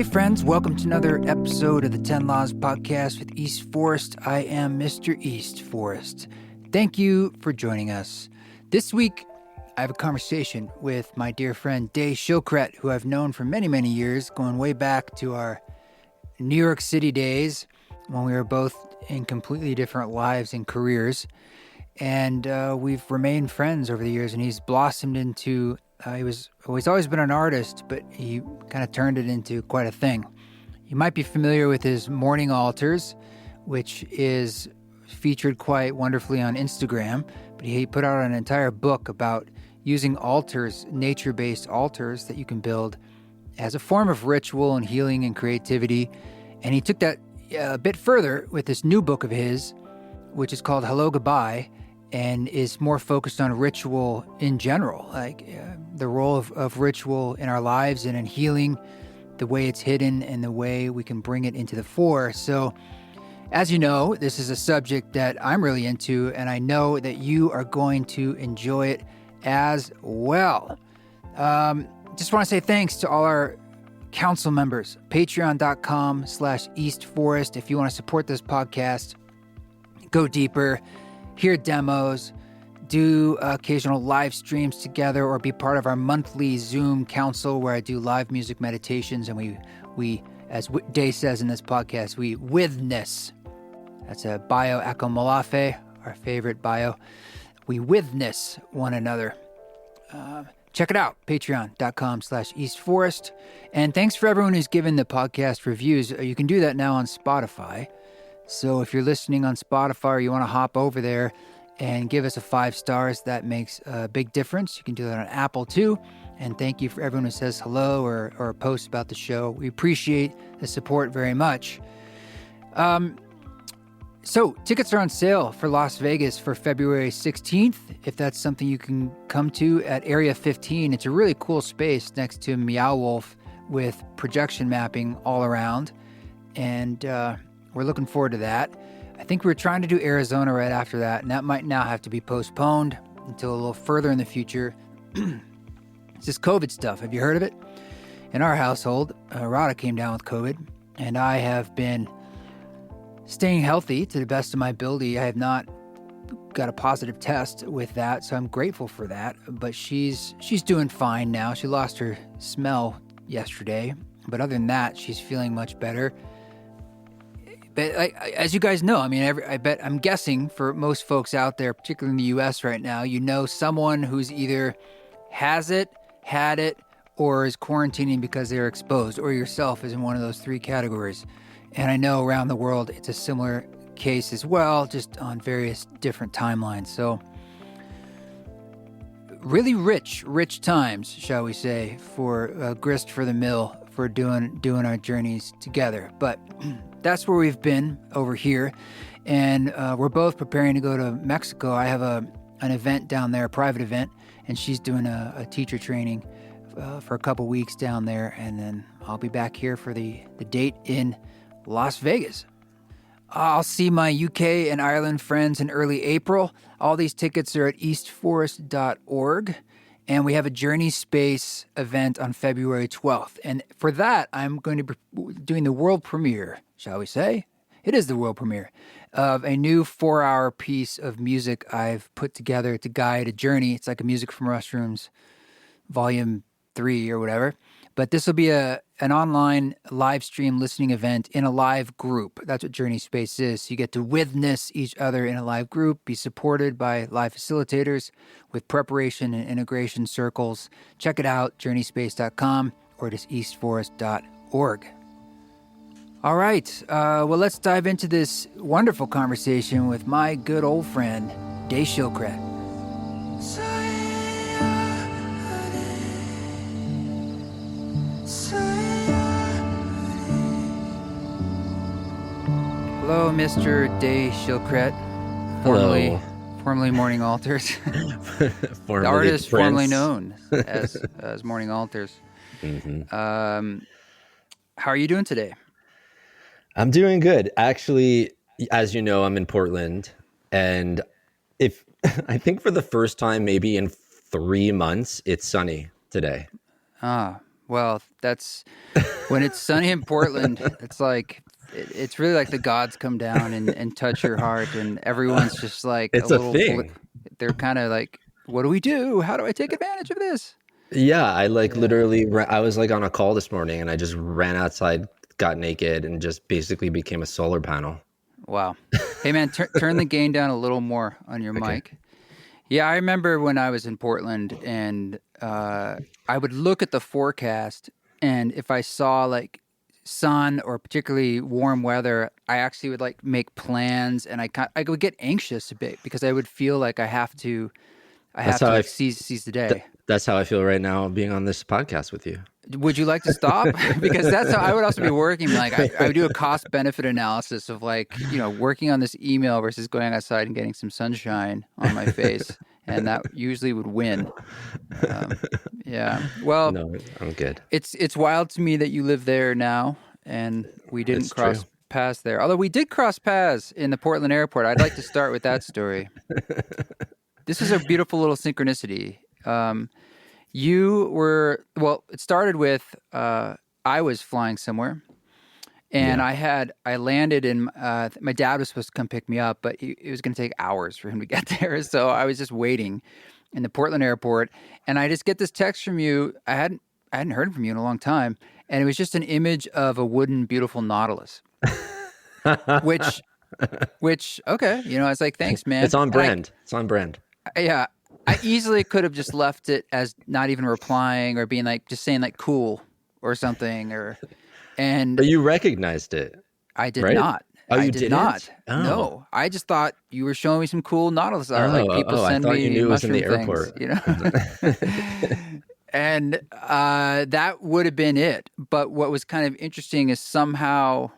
Hey friends, welcome to another episode of the 10 Laws Podcast with East Forest. I am Mr. East Forest. Thank you for joining us. This week, I have a conversation with my dear friend Schildkret, who I've known for many, many years, going way back to our New York City days when we were both in completely different lives and careers. And we've remained friends over the years, and he's blossomed into he's always been an artist, but he kind of turned it into quite a thing. You might be familiar with his morning altars, which is featured quite wonderfully on Instagram, but he put out an entire book about using altars, nature-based altars that you can build as a form of ritual and healing and creativity. And he took that a bit further with this new book of his, which is called Hello Goodbye, and is more focused on ritual in general, like the role of ritual in our lives and in healing, the way it's hidden and the way we can bring it into the fore. So, as you know, this is a subject that I'm really into, and I know that you are going to enjoy it as well. Just want to say thanks to all our council members, patreon.com/eastforest. If you want to support this podcast, go deeper, hear demos, do occasional live streams together, or be part of our monthly Zoom council where I do live music meditations, and we as Day says in this podcast, we witness. That's a bio Akomolafe, our favorite bio. We witness one another. Check it out, patreon.com/eastforest. And thanks for everyone who's given the podcast reviews. You can do that now on Spotify. So if you're listening on Spotify or you want to hop over there and give us a 5 stars, that makes a big difference. You can do that on Apple too. And thank you for everyone who says hello or posts about the show. We appreciate the support very much. So tickets are on sale for Las Vegas for February 16th. If that's something you can come to at Area 15, it's a really cool space next to Meow Wolf with projection mapping all around. And we're looking forward to that. I think we were trying to do Arizona right after that, and that might now have to be postponed until a little further in the future. It's this COVID stuff. Have you heard of it? In our household, Rada came down with COVID, and I have been staying healthy to the best of my ability. I have not got a positive test with that, so I'm grateful for that. But she's doing fine now. She lost her smell yesterday, but other than that, she's feeling much better. But as you guys know, I mean, I'm guessing for most folks out there, particularly in the U.S. right now, you know someone who's either has it, had it, or is quarantining because they're exposed, or yourself is in one of those 3 categories. And I know around the world it's a similar case as well, just on various different timelines. So really rich times, shall we say, for grist for the mill, for doing our journeys together. But that's where we've been over here. And we're both preparing to go to Mexico. I have an event down there, a private event, and she's doing a teacher training for a couple weeks down there. And then I'll be back here for the date in Las Vegas. I'll see my UK and Ireland friends in early April. All these tickets are at eastforest.org. And we have a Journey Space event on February 12th. And for that, I'm going to be doing the world premiere, shall we say? It is the world premiere of a new 4-hour piece of music I've put together to guide a journey. It's like a Music from Mushrooms Volume 3 or whatever. But this will be an online live stream listening event in a live group. That's what Journey Space is. So you get to witness each other in a live group, be supported by live facilitators with preparation and integration circles. Check it out, journeyspace.com or just eastforest.org. All right, well, let's dive into this wonderful conversation with my good old friend, Schildkret. Hello, Mr. Schildkret, formerly Morning Altars. The artist formerly known as Morning Altars. Mm-hmm. How are you doing today? I'm doing good. Actually, as you know, I'm in Portland, and I think for the first time maybe in 3 months, it's sunny today. Well, that's when it's sunny in Portland. It's like it's really like the gods come down and touch your heart, and everyone's just like a It's a little. thing. They're kind of like, "What do we do? How do I take advantage of this?" Yeah, I like Yeah. literally I was like on a call this morning and I just ran outside, got naked and just basically became a solar panel. Wow. Hey man, turn the gain down a little more on your Okay. mic. Yeah, I remember when I was in Portland, and I would look at the forecast, and if I saw like sun or particularly warm weather, I actually would like make plans, and I would get anxious a bit because I would feel like I That's have how to I like f- seize the th- day. that's how I feel right now being on this podcast with you. Would you like to stop? Because that's how I would also be working. Like I would do a cost benefit analysis of like, working on this email versus going outside and getting some sunshine on my face. And that usually would win. Yeah. Well, No, I'm good. it's wild to me that you live there now and we didn't It's true. cross paths there. Although we did cross paths in the Portland airport. I'd like to start with that story. This is a beautiful little synchronicity. It started with I was flying somewhere, and Yeah. I landed in, my dad was supposed to come pick me up, but it was going to take hours for him to get there. So I was just waiting in the Portland airport, and I just get this text from you. I hadn't heard from you in a long time, and it was just an image of a wooden, beautiful Nautilus, which, okay, I was like, thanks, man. It's on And brand. It's on brand. yeah, I easily could have just left it as not even replying or being like, just saying like cool or something, and But you recognized it, I did right? not. Oh, I you did didn't? not. Oh. No, I just thought you were showing me some cool Nautilus art. Like Oh, people I send thought you me knew it was in mushroom the things, airport. and that would have been it. But what was kind of interesting is somehow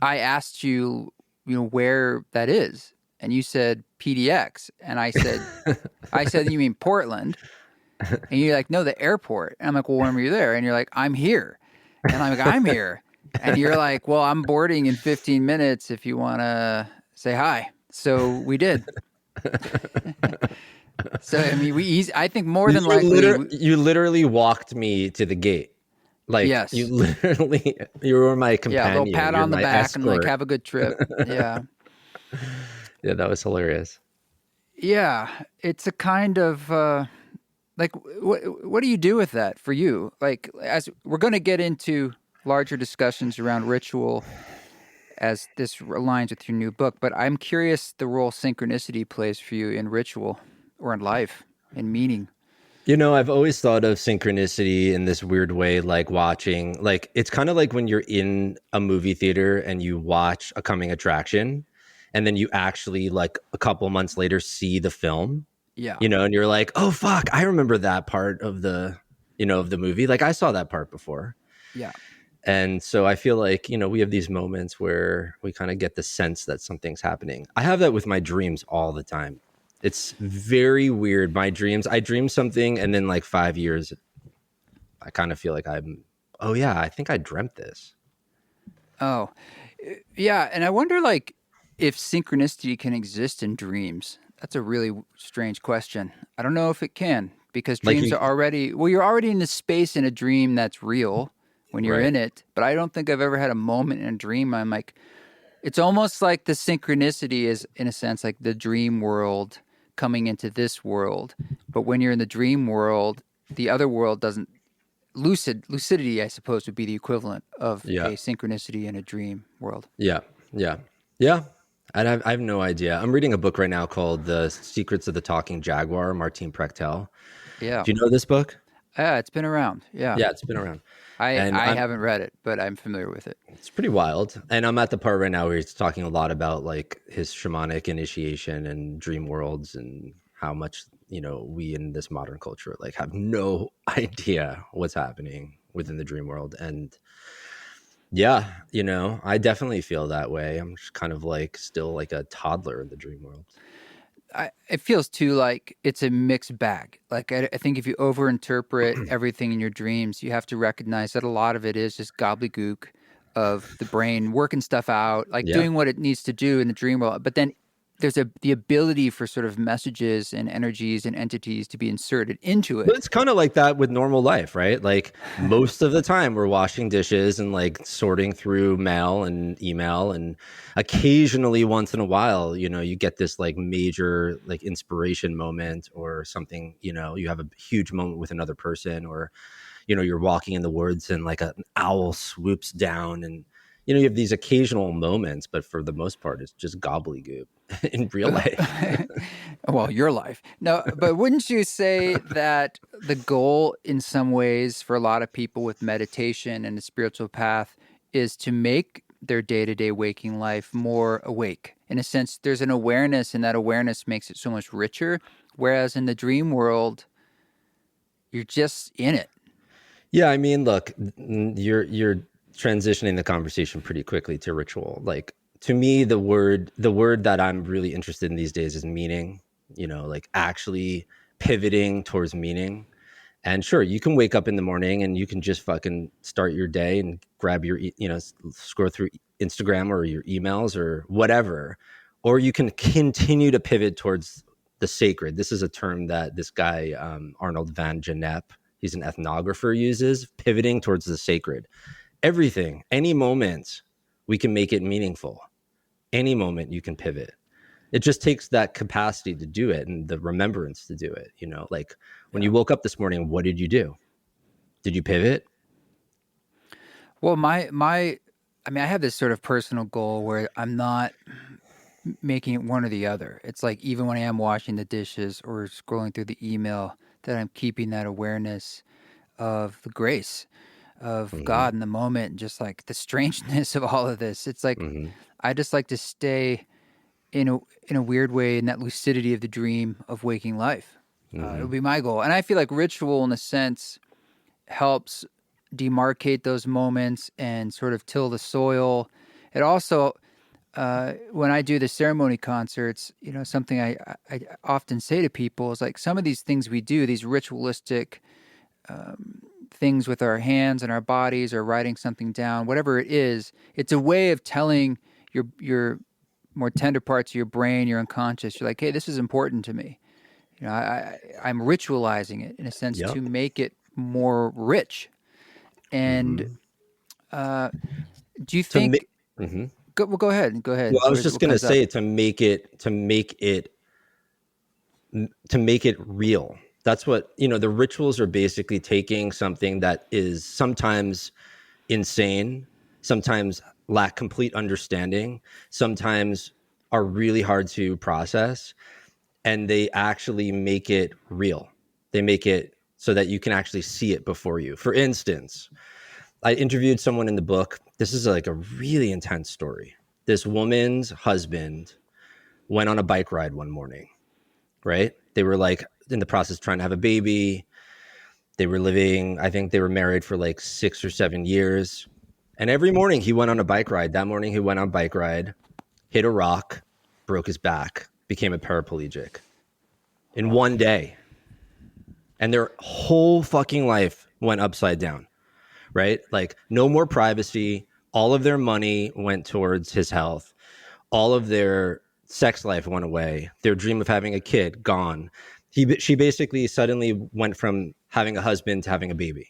I asked you, where that is, and you said PDX, and I said, you mean Portland? And you're like, no, the airport. And I'm like, well, when were you there? And you're like, I'm here. And I'm like, I'm here. And you're like, well, I'm boarding in 15 minutes if you want to say hi. So we did. So, I mean, I think more than likely, You literally walked me to the gate. Like yes. you were my Yeah, a little pat companion. You're on the my back and like, escort. have a good trip. Yeah. Yeah, that was hilarious. Yeah. It's a kind of, like, what do you do with that for you? Like, as we're going to get into larger discussions around ritual as this aligns with your new book, but I'm curious the role synchronicity plays for you in ritual or in life, in meaning. I've always thought of synchronicity in this weird way, like watching, like it's kind of like when you're in a movie theater and you watch a coming attraction and then you actually like a couple months later see the film, Yeah. and you're like, oh, fuck, I remember that part of of the movie. Like I saw that part before. Yeah. And so I feel like, we have these moments where we kind of get the sense that something's happening. I have that with my dreams all the time. It's very weird. My dreams, I dream something and then like 5 years, I kind of feel like oh yeah, I think I dreamt this. Oh, yeah. And I wonder, like, if synchronicity can exist in dreams. That's a really strange question. I don't know if it can because Like dreams are you're already in the space in a dream that's real when you're right. in it. But I don't think I've ever had a moment in a dream I'm like, it's almost like the synchronicity is, in a sense, like the dream world coming into this world. But when you're in the dream world, the other world doesn't. Lucidity, I suppose, would be the equivalent of Yeah. a synchronicity in a dream world. Yeah. Yeah. Yeah. I have no idea. I'm reading a book right now called The Secrets of the Talking Jaguar, Martin Prechtel. Yeah. Do you know this book? Yeah, it's been around. Yeah. Yeah, it's been around. I, And I haven't read it, but I'm familiar with it. it's pretty wild. And I'm at the part right now where he's talking a lot about like his shamanic initiation and dream worlds and how much, we in this modern culture like have no idea what's happening within the dream world. And yeah, I definitely feel that way. I'm just kind of like still like a toddler in the dream world. It feels too like it's a mixed bag. Like I think if you overinterpret everything in your dreams, you have to recognize that a lot of it is just gobbledygook of the brain working stuff out, like Yeah. doing what it needs to do in the dream world. But then there's the ability for sort of messages and energies and entities to be inserted into But it. it's kind of like that with normal life, right? Like most of the time we're washing dishes and like sorting through mail and email, and occasionally once in a while, you get this like major like inspiration moment or something, you have a huge moment with another person, or you're walking in the woods and like an owl swoops down, and you have these occasional moments, but for the most part it's just gobbledygook in real life. Well, your life. No, but wouldn't you say that the goal in some ways for a lot of people with meditation and the spiritual path is to make their day-to-day waking life more awake? In a sense, there's an awareness, and that awareness makes it so much richer. Whereas in the dream world, you're just in it. Yeah, I mean, look, you're transitioning the conversation pretty quickly to ritual. Like to me, the word that I'm really interested in these days is meaning. Like actually pivoting towards meaning. And sure, you can wake up in the morning and you can just fucking start your day and grab your, scroll through Instagram or your emails or whatever, or you can continue to pivot towards the sacred. This is a term that this guy Arnold van Gennep, he's an ethnographer, uses, pivoting towards the sacred. Everything, any moment, we can make it meaningful. Any moment you can pivot. It just takes that capacity to do it and the remembrance to do it. Like when you woke up this morning, what did you do? Did you pivot? Well, I mean, I have this sort of personal goal where I'm not making it one or the other. It's like even when I am washing the dishes or scrolling through the email, that I'm keeping that awareness of the grace of Mm-hmm. God in the moment, and just like the strangeness of all of this. It's like Mm-hmm. I just like to stay in a weird way in that lucidity of the dream of waking life. It Mm-hmm. would be my goal, and I feel like ritual, in a sense, helps demarcate those moments and sort of till the soil. It also, when I do the ceremony concerts, something I often say to people is like some of these things we do, these ritualistic things with our hands and our bodies, or writing something down, whatever it is, it's a way of telling your more tender parts of your brain, your unconscious. You're like, hey, this is important to me. I'm ritualizing it in a sense Yep. to make it more rich. And Mm-hmm. do you To make. think? Mm-hmm. Go ahead. Go ahead. Well, I was just What gonna comes up? say to make it real. That's what the rituals are basically taking something that is sometimes insane, sometimes lack complete understanding, sometimes are really hard to process, and they actually make it real. They make it so that you can actually see it before you. For instance, I interviewed someone in the book. This is like a really intense story. This woman's husband went on a bike ride one morning, right? They were like in the process trying to have a baby. They were living, I think they were married for like 6 or 7 years. And every morning he went on a bike ride. That morning he went on a bike ride, hit a rock, broke his back, became a paraplegic in one day. And their whole fucking life went upside down, right? Like no more privacy. All of their money went towards his health. All of their sex life went away. Their dream of having a kid, gone. She basically suddenly went from having a husband to having a baby,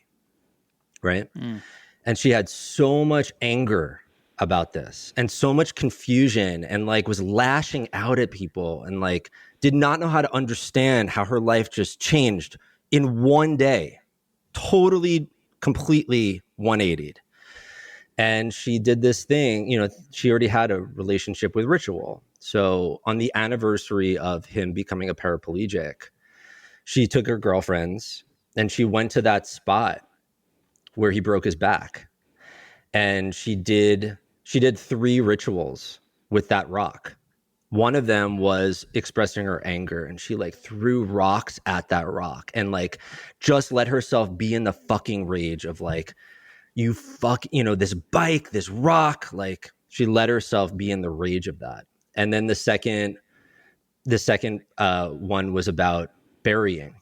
right? Mm. And she had so much anger about this and so much confusion, and like was lashing out at people, and like did not know how to understand how her life just changed in one day, totally, completely 180'd. And she did this thing, she already had a relationship with ritual. So on the anniversary of him becoming a paraplegic, she took her girlfriends and she went to that spot where he broke his back. And she did 3 rituals with that rock. One of them was expressing her anger, and she like threw rocks at that rock and like just let herself be in the fucking rage of like, you fuck, this bike, this rock. Like she let herself be in the rage of that. And then the second one was about burying.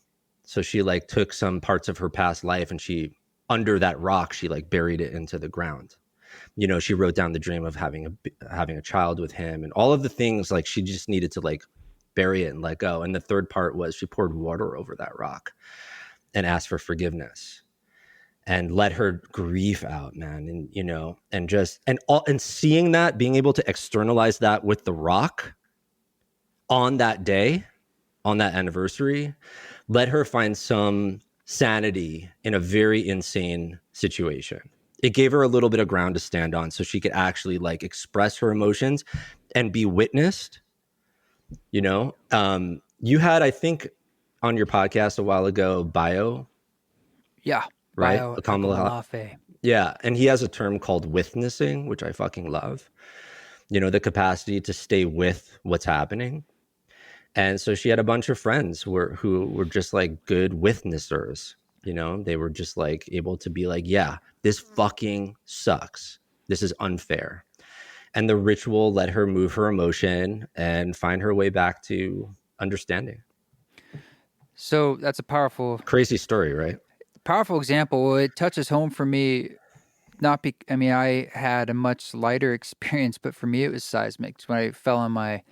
So she took some parts of her past life, and she, under that rock, she buried it into the ground. You know, she wrote down the dream of having a child with him, and all of the things. Like, she just needed to like bury it and let go. And the third part was she poured water over that rock and asked for forgiveness and let her grief out, man. And, you know, and just, and seeing that, being able to externalize that with the rock on that day, on that anniversary, let her find some sanity in a very insane situation. It gave her a little bit of ground to stand on so she could actually like express her emotions and be witnessed, you know. You had, I think, on your podcast a while ago, Yeah. right? Bio Kamala. Akamalafe. Yeah. And he has a term called witnessing, which I fucking love. You know, the capacity to stay with what's happening. And so she had a bunch of friends who were just like good witnessers. You know, they were just like able to be like, yeah, this fucking sucks. This is unfair. And the ritual let her move her emotion and find her way back to understanding. So that's a Crazy story, right? powerful example. It touches home for me. I mean, I had a much lighter experience, but for me, it was seismic. It's when I fell on my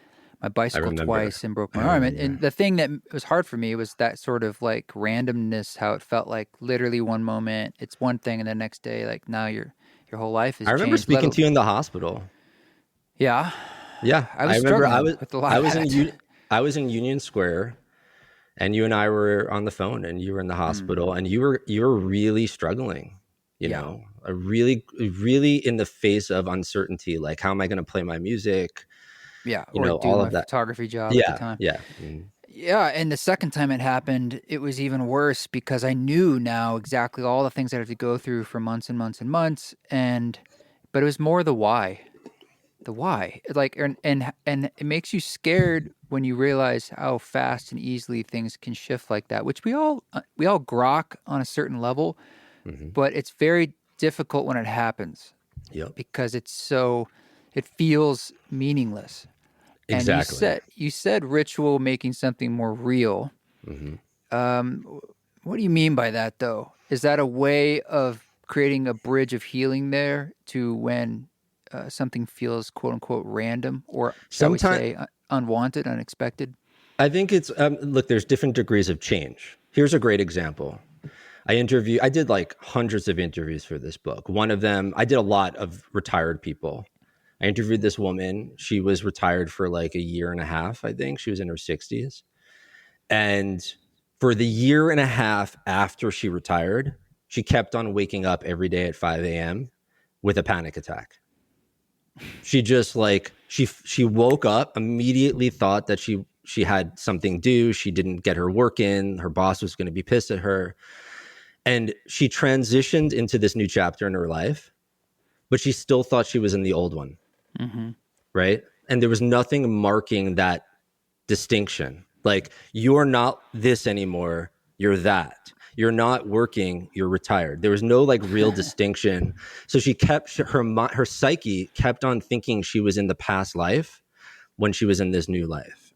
I bicycle remember. twice and broke I my arm. And, remember. and the thing that was hard for me was that sort of like randomness, how it felt like literally one moment it's one thing, and the next day, like now your whole life I has remember changed. speaking to you in the hospital. Yeah, Yeah, I I was remember. struggling with a lot I of was in that. I was in Union Square, and you and I were on the phone, and you were in the hospital, and you were really struggling. You Yeah, know, a really in the face of uncertainty. Like, how am I going to play my music? yeah, You or know, do all my of that. photography job at the Yeah, time. yeah. Mm. Yeah, and the second time it happened, it was even worse because I knew now exactly all the things I had to go through for months and months and months, but it was more the why. The why. Like and it makes you scared when you realize how fast and easily things can shift like that, which we all grok on a certain level, Hmm. but it's very difficult when it happens Yep. because it feels meaningless. And Exactly. you said ritual making something more real. Hmm. What do you mean by that, though? Is that a way of creating a bridge of healing there to when something feels "quote unquote" random, or shall we Sometimes say unwanted, unexpected? I think it's look. There's different degrees of change. Here's a great example. I did like hundreds of interviews for this book. One of them, I did a lot of retired people. I interviewed this woman. She was retired for like a year and a half, I think. She was in her 60s. And for the year and a half after she retired, she kept on waking up every day at 5 a.m. with a panic attack. She just like she woke up, immediately thought that she had something due. She didn't get her work in. Her boss was going to be pissed at her. And she transitioned into this new chapter in her life, but she still thought she was in the old one, Mm-hmm. right? And there was nothing marking that distinction. Like, you're not this anymore, you're that. You're not working, you're retired. There was no like real distinction. So she kept her psyche kept on thinking she was in the past life when she was in this new life.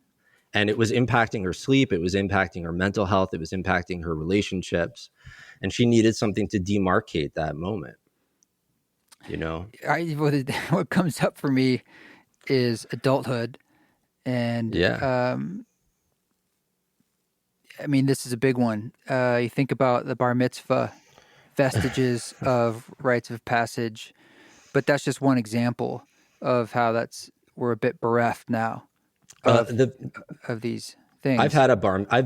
And it was impacting her sleep, it was impacting her mental health, it was impacting her relationships, and she needed something to demarcate that moment, you know. What comes up for me is adulthood, and Yeah. I mean this is a big one. You think about the bar mitzvah, vestiges of rites of passage, but that's just one example of how we're a bit bereft now of The these things. I've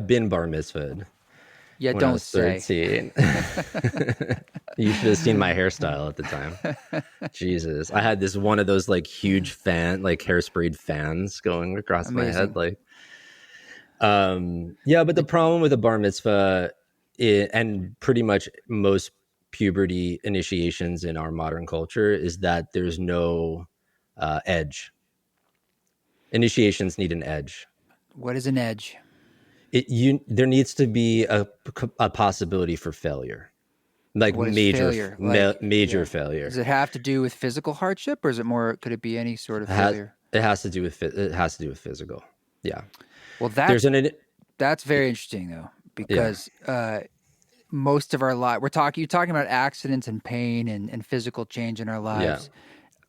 been bar mitzvahed Yeah, when I don't was say. 13. You should have seen my hairstyle at the time. Jesus. I had this one of those like huge like hairsprayed fans going across my head. Amazing. Like, yeah, but the problem with a bar mitzvah and pretty much most puberty initiations in our modern culture is that there's no edge. Initiations need an edge. What is an edge? There needs to be a possibility for failure, like What is failure? major Yeah. Does failure. it have to do with physical hardship, or is it more? Could it be any sort of failure? It has to do with physical. Yeah. Well, There's an that's very interesting though, yeah. because most of our life. You're talking about accidents and pain and physical change in our Yeah. lives.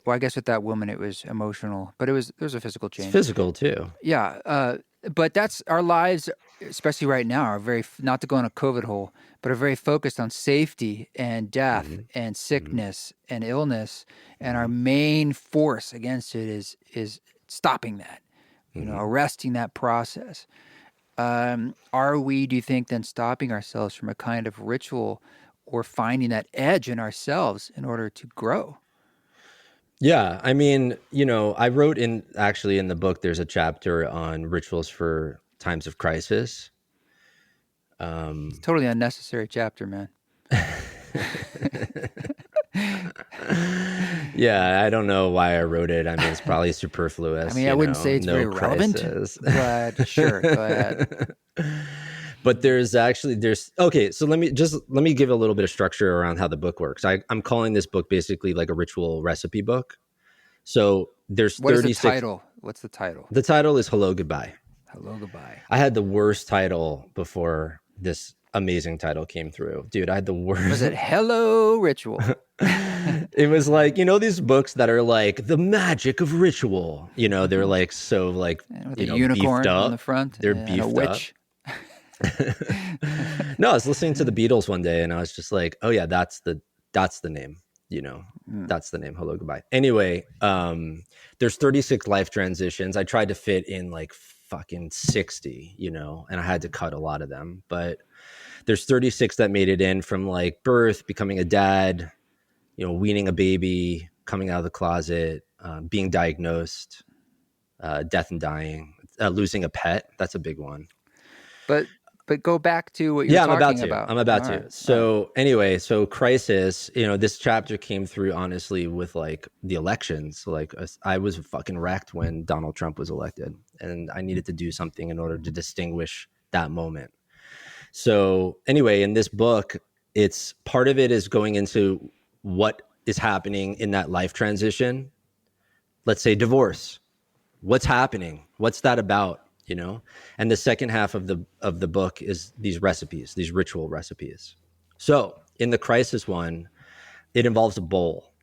Well, I guess with that woman, it was emotional, but there was a physical It's change. physical too. Yeah. But that's our lives, especially right now, are very, not to go in a COVID hole, but are very focused on safety and death Hmm. and Hmm. sickness and illness. And our Hmm. main force against it is stopping that, Hmm. arresting that process. Are we, do you think, then stopping ourselves from a kind of ritual or finding that edge in ourselves in order to grow? Yeah, I mean, I wrote in the book, there's a chapter on rituals for times of crisis. It's totally unnecessary chapter, man. Yeah, I don't know why I wrote it. I mean, it's probably I superfluous, mean, I wouldn't say it's no very relevant, crisis. but sure, go ahead. But there's okay, so let me give a little bit of structure around how the book works. I'm calling this book basically like a ritual recipe book. So there's What is the 36. title? What's the title? The title is Hello Goodbye. Hello, goodbye. I had the worst title before this amazing title came through. Dude, I had the Was worst. it Hello Ritual? It was like, these books that are like the magic of ritual. They're like so like, With a beefed unicorn on the up. front They're and a beefed up. witch. No, I was listening to the Beatles one day and I was just like, oh yeah, that's the name, that's the name. Hello, goodbye. Anyway, there's 36 life transitions. I tried to fit in like fucking 60, and I had to cut a lot of them, but there's 36 that made it in, from like birth, becoming a dad, weaning a baby, coming out of the closet, being diagnosed, death and dying, losing a pet. That's a big one. But go back to what you were Yeah, I'm about talking to. about. I'm about All to. right. All right. So anyway, so crisis, this chapter came through honestly with like the elections. Like I was fucking wrecked when Donald Trump was elected, and I needed to do something in order to distinguish that moment. So anyway, in this book, it's part of it is going into what is happening in that life transition. Let's say divorce. What's happening? What's that about? And the second half of the book is these recipes, these ritual recipes. So in the crisis one, it involves a bowl,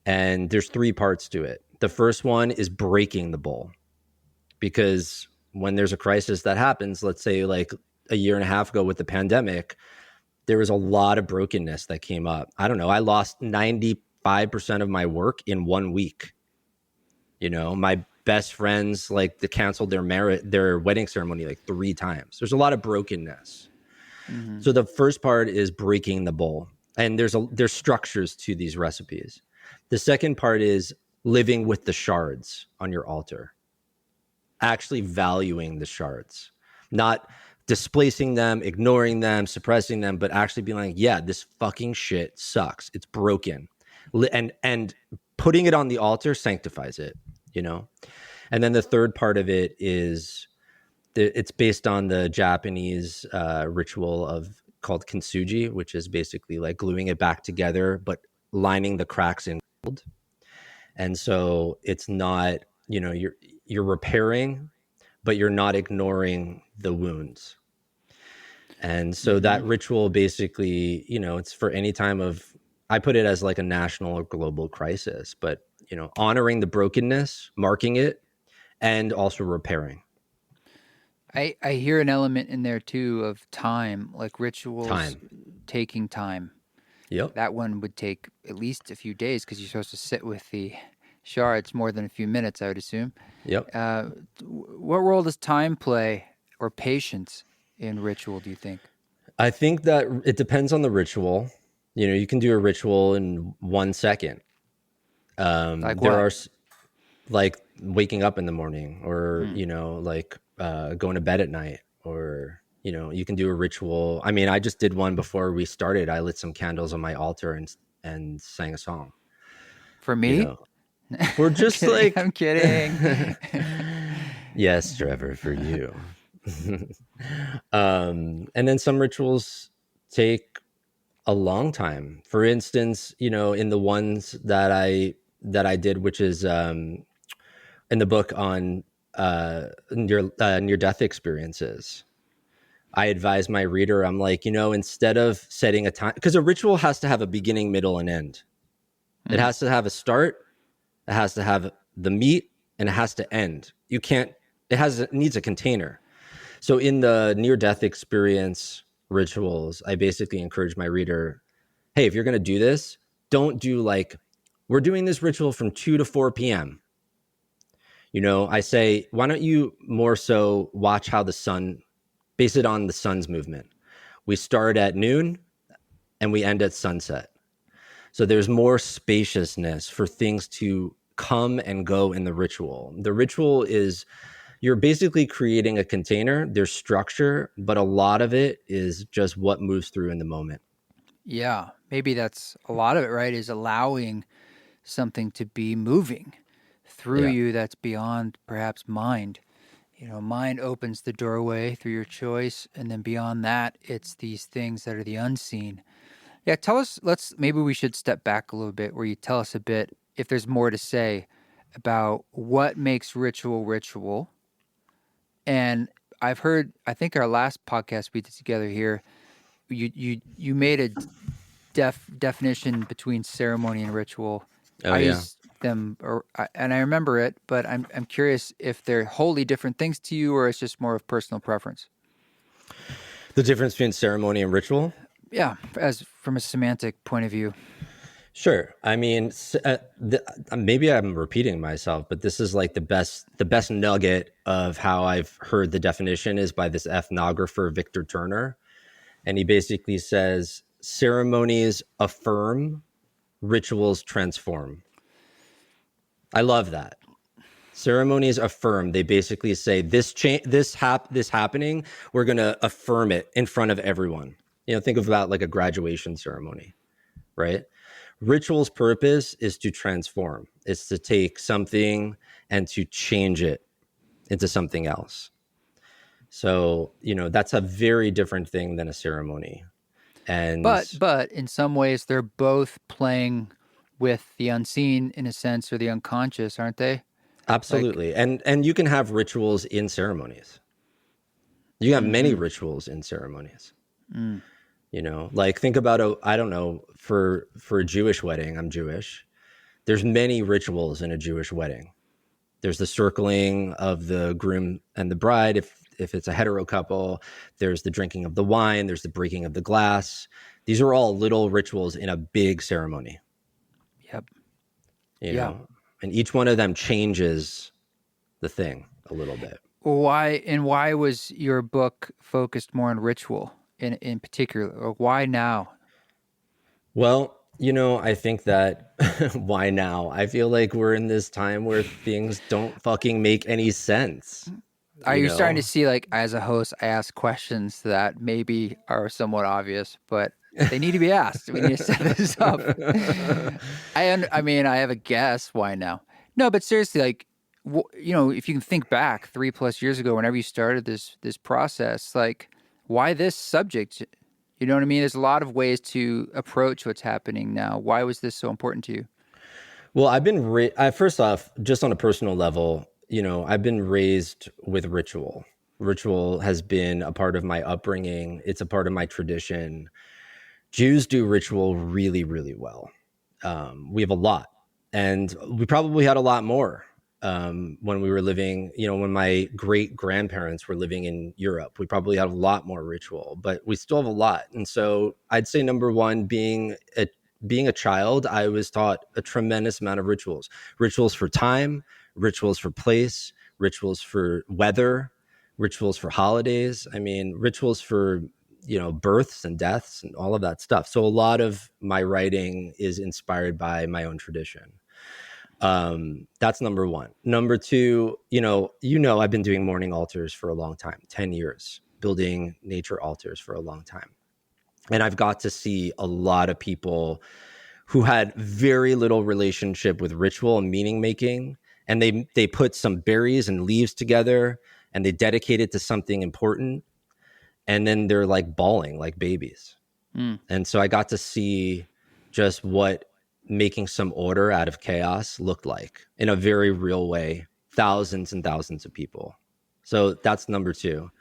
and there's three parts to it. The first one is breaking the bowl, because when there's a crisis that happens, let's say like a year and a half ago with the pandemic, there was a lot of brokenness that came up. I don't know. I lost 95% of my work in 1 week. My best friends, like, they canceled their wedding ceremony like 3 times. There's a lot of brokenness. Mm-hmm. So the first part is breaking the bowl, and there's structures to these recipes. The second part is living with the shards on your altar, actually valuing the shards, not displacing them, ignoring them, suppressing them, but actually being like, yeah, this fucking shit sucks. It's broken. And putting it on the altar sanctifies it, And then the third part of it is it's based on the Japanese ritual of called kintsugi, which is basically like gluing it back together, but lining the cracks in gold. And so it's not, you're repairing, but you're not ignoring the wounds. And so Mm-hmm. that ritual basically, it's for any time of, I put it as like a national or global crisis, but, honoring the brokenness, marking it, and also repairing. I hear an element in there too of time, like rituals Time. taking time. Yep. That one would take at least a few days because you're supposed to sit with the shards more than a few minutes, I would assume. Yep. What role does time play, or patience, in ritual, do you think? I think that it depends on the ritual. You can do a ritual in 1 second. Like There what? are like waking up in the morning, or, Mm. like going to bed at night, or, you can do a ritual. I mean, I just did one before we started. I lit some candles on my altar and sang a song, For you me? know, for I'm just kidding. like, I'm kidding. yes, Trevor, for you. And then some rituals take a long time. For instance, in the ones that I did, which is in the book on near death experiences, I advise my reader, I'm like, instead of setting a time, because a ritual has to have a beginning, middle, and end. It has to have a start, it has to have the meat, and it has to end. It needs a container. So in the near-death experience rituals, I basically encourage my reader, hey, if you're going to do this, don't do like, we're doing this ritual from 2 to 4 p.m. I say, why don't you more so watch how base it on the sun's movement. We start at noon and we end at sunset. So there's more spaciousness for things to come and go in the ritual. The ritual is, you're basically creating a container. There's structure, but a lot of it is just what moves through in the moment. Yeah, maybe that's a lot of it, right? Is allowing something to be moving through Yeah. you that's beyond perhaps mind. Mind opens the doorway through your choice, and then beyond that, it's these things that are the unseen. Yeah, tell us, maybe we should step back a little bit where you tell us a bit, if there's more to say, about what makes ritual. And I think our last podcast we did together here, you made a definition between ceremony and ritual. Oh, I yeah. use them, and I remember it, but I'm curious if they're wholly different things to you, or it's just more of personal preference. The difference between ceremony and ritual? Yeah, as from a semantic point of view. Sure. I mean, maybe I'm repeating myself, but this is like the best nugget of how I've heard the definition is by this ethnographer, Victor Turner. And he basically says ceremonies affirm, rituals transform. I love that. Ceremonies affirm. They basically say this happening, we're going to affirm it in front of everyone. Think about like a graduation ceremony, right? Ritual's purpose is to transform. It's to take something and to change it into something else. So, that's a very different thing than a ceremony. And but in some ways they're both playing with the unseen in a sense, or the unconscious, aren't they? absolutely. And you can have rituals in ceremonies. You have many rituals in ceremonies. Like think about I don't know, for a Jewish wedding, I'm Jewish. There's many rituals in a Jewish wedding. There's the circling of the groom and the bride. If it's a hetero couple, there's the drinking of the wine. There's the breaking of the glass. These are all little rituals in a big ceremony. Yep. You know, and each one of them changes the thing a little bit. Why was your book focused more on ritual in particular, or why now? Well, I think that why now? I feel like we're in this time where things don't fucking make any sense. Are you starting to see, like, as a host, I ask questions that maybe are somewhat obvious, but they need to be asked. We need to set this up. I mean, I have a guess why now. No, but seriously, like, if you can think back 3+ years ago, whenever you started this process, like, why this subject? You know what I mean? There's a lot of ways to approach what's happening now. Why was this so important to you? Well, I've been first off, just on a personal level, I've been raised with ritual. Ritual has been a part of my upbringing. It's a part of my tradition. Jews do ritual really, really well. We have a lot, and we probably had a lot more when we were living, when my great grandparents were living in Europe. We probably had a lot more ritual, but we still have a lot. And so I'd say number one, being a child, I was taught a tremendous amount of rituals for time, rituals for place, rituals for weather, rituals for holidays. I mean, rituals for, births and deaths and all of that stuff. So a lot of my writing is inspired by my own tradition. That's number one. Number two, I've been doing morning altars for a long time, 10 years, building nature altars for a long time. And I've got to see a lot of people who had very little relationship with ritual and meaning making. And they put some berries and leaves together and they dedicate it to something important. And then they're like bawling like babies. And so I got to see just what making some order out of chaos looked like in a very real way, thousands and thousands of people. So that's number two.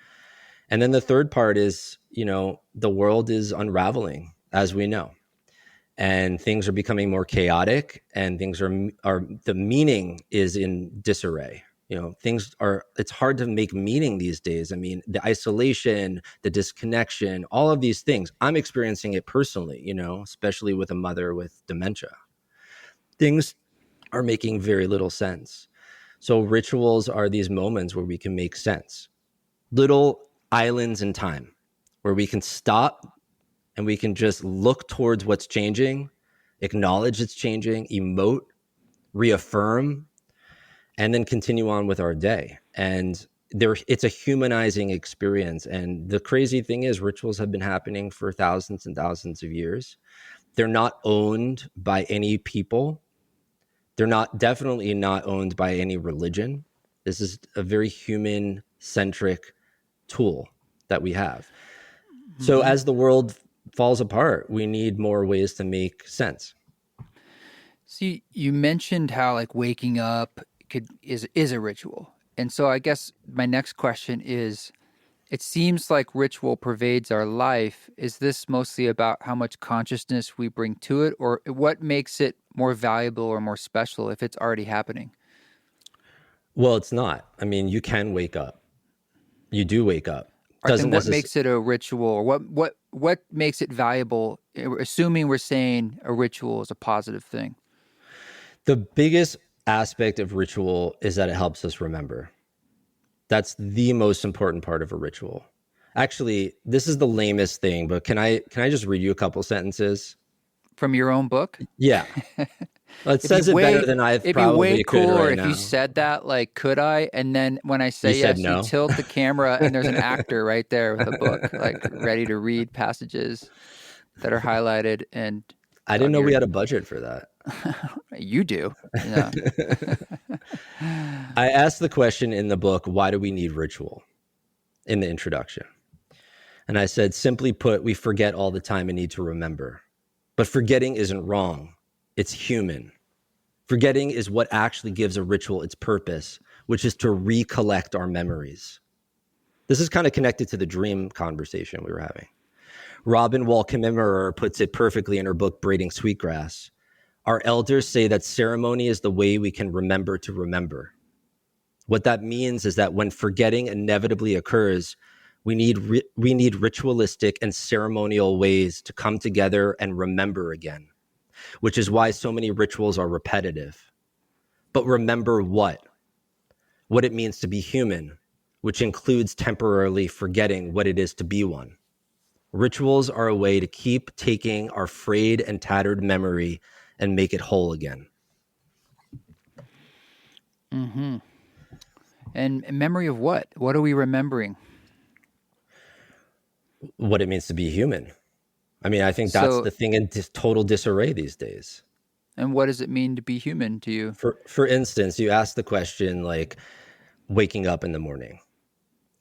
And then the third part is, the world is unraveling, as we know, and things are becoming more chaotic, and things are the meaning is in disarray. It's hard to make meaning these days. I mean, the isolation, the disconnection, all of these things, I'm experiencing it personally, especially with a mother with dementia. Things are making very little sense. So rituals are these moments where we can make sense, little islands in time where we can stop and we can just look towards what's changing, acknowledge it's changing, emote, reaffirm, and then continue on with our day. And it's a humanizing experience. And the crazy thing is, rituals have been happening for thousands and thousands of years. They're not owned by any people. They're definitely not owned by any religion. This is a very human centric tool that we have. So as the world falls apart, we need more ways to make sense. See, you mentioned how like waking up is a ritual. And so I guess my next question is, it seems like ritual pervades our life. Is this mostly about how much consciousness we bring to it, or what makes it more valuable or more special if it's already happening? Well, it's not. I mean, you can wake up. You do wake up. Or then what makes it a ritual, or what makes it valuable, assuming we're saying a ritual is a positive thing? The biggest aspect of ritual is that it helps us remember. That's the most important part of a ritual. Actually, this is the lamest thing, but can I just read you a couple sentences From your own book? Yeah. Well, it says it better than I It'd be probably way could cooler right if now. you said that, like, could I? And then when I say You said yes, no? you tilt the camera and there's an actor right there with a book, like ready to read passages that are highlighted and I didn't know we had a budget for that. You do. Yeah. I asked the question in the book, why do we need ritual, in the introduction? And I said, simply put, we forget all the time and need to remember. But forgetting isn't wrong. It's human. Forgetting is what actually gives a ritual its purpose, which is to recollect our memories. This is kind of connected to the dream conversation we were having. Robin Wall Kimmerer puts it perfectly in her book, Braiding Sweetgrass. Our elders say that ceremony is the way we can remember to remember. What that means is that when forgetting inevitably occurs, we need ritualistic and ceremonial ways to come together and remember again, which is why so many rituals are repetitive. But remember what? What it means to be human, which includes temporarily forgetting what it is to be one. Rituals are a way to keep taking our frayed and tattered memory and make it whole again. Mm-hmm. And memory of what? What are we remembering? What it means to be human. I mean, I think that's the thing in total disarray these days. And what does it mean to be human to you? For instance, you asked the question like waking up in the morning,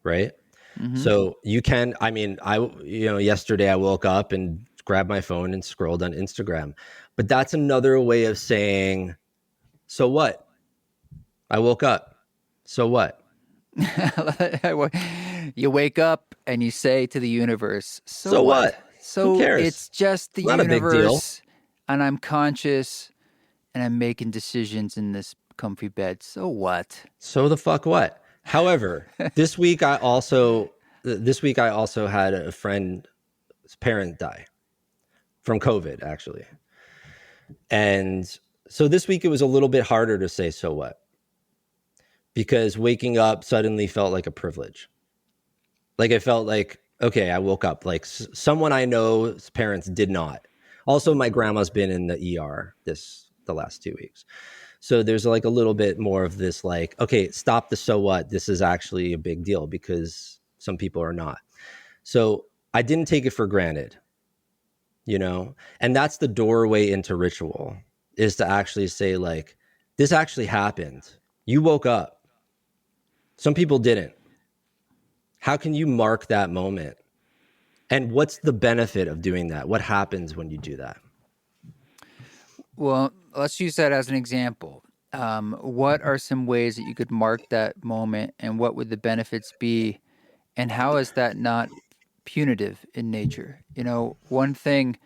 right? Mm-hmm. So you can, I mean, yesterday I woke up and grabbed my phone and scrolled on Instagram, but that's another way of saying, so what? I woke up. So what? You wake up and you say to the universe, so what? So who cares? It's just the Not universe, and I'm conscious, and I'm making decisions in this comfy bed. So what? So the fuck what? However, this week I also had a friend's parent die from COVID, actually. And so this week it was a little bit harder to say so what, because waking up suddenly felt like a privilege. Like it felt like, okay, I woke up. Like someone I know's parents did not. Also, my grandma's been in the ER the last 2 weeks. So there's like a little bit more of this like, okay, stop the so what. This is actually a big deal because some people are not. So I didn't take it for granted, and that's the doorway into ritual, is to actually say like, this actually happened. You woke up. Some people didn't. How can you mark that moment? And what's the benefit of doing that? What happens when you do that? Well, let's use that as an example. What are some ways that you could mark that moment, and what would the benefits be? And how is that not punitive in nature? One thing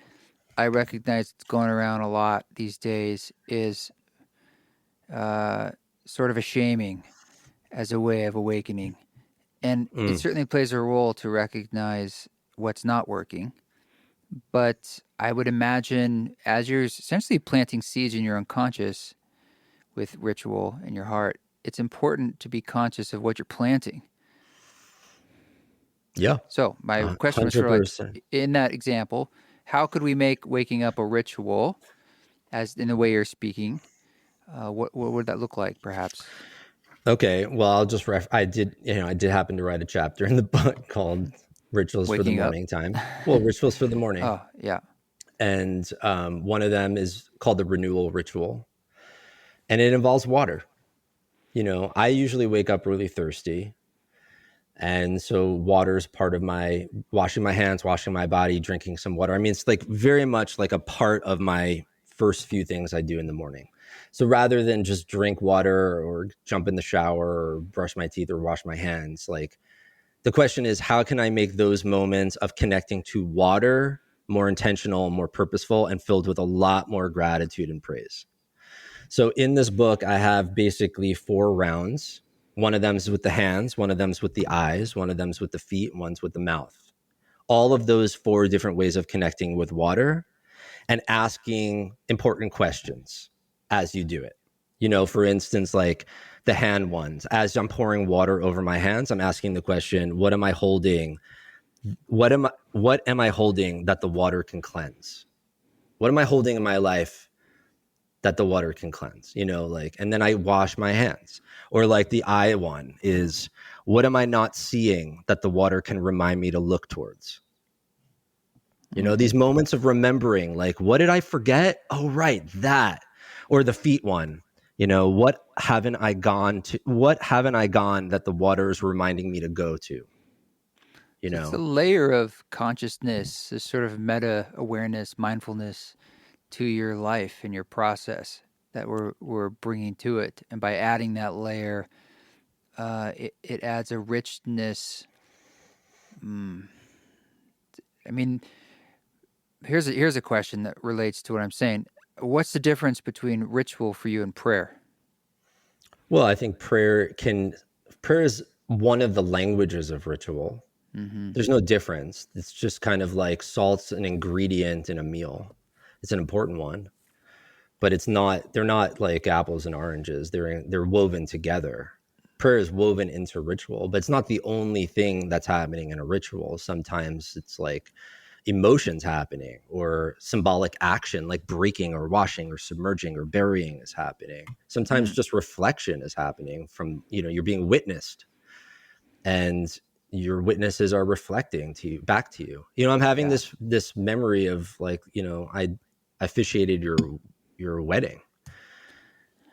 I recognize that's going around a lot these days is sort of a shaming as a way of awakening. And it Mm. certainly plays a role to recognize what's not working. But I would imagine as you're essentially planting seeds in your unconscious with ritual in your heart, it's important to be conscious of what you're planting. Yeah. So my question was sort of like, 100%. in that example, how could we make waking up a ritual, as in the way you're speaking? What would that look like, perhaps? Okay. Well, I'll just I did happen to write a chapter in the book called Rituals for the Waking up. Morning Time. Well, Rituals for the Morning. Oh, yeah. And one of them is called the renewal ritual. And it involves water. I usually wake up really thirsty. And so water is part of my washing my hands, washing my body, drinking some water. I mean, it's like very much like a part of my first few things I do in the morning. So rather than just drink water or jump in the shower or brush my teeth or wash my hands, like the question is, how can I make those moments of connecting to water more intentional, more purposeful, and filled with a lot more gratitude and praise? So in this book, I have basically 4 rounds. One of them is with the hands, one of them is with the eyes, one of them is with the feet, and one's with the mouth. All of those 4 different ways of connecting with water and asking important questions as you do it. For instance, like the hand ones, as I'm pouring water over my hands, I'm asking the question, what am I holding? What am I holding that the water can cleanse? What am I holding in my life that the water can cleanse? And then I wash my hands. Or like the eye one is, what am I not seeing that the water can remind me to look towards? These moments of remembering, like, what did I forget? Oh, right, that. Or the feet one, what haven't I gone that the water is reminding me to go to? So it's a layer of consciousness, a sort of meta awareness, mindfulness to your life and your process that we're bringing to it. And by adding that layer, it adds a richness. I mean, here's a question that relates to what I'm saying. What's the difference between ritual for you and prayer? Well, I think prayer is one of the languages of ritual. Mm-hmm. There's no difference. It's just kind of like salt's an ingredient in a meal. It's an important one, but they're not like apples and oranges. They're woven together. Prayer is woven into ritual, but it's not the only thing that's happening in a ritual. Sometimes it's like emotions happening or symbolic action, like breaking or washing or submerging or burying is happening. Sometimes just reflection is happening from, you're being witnessed and your witnesses are reflecting back to you. I'm having this memory of like, I officiated your wedding.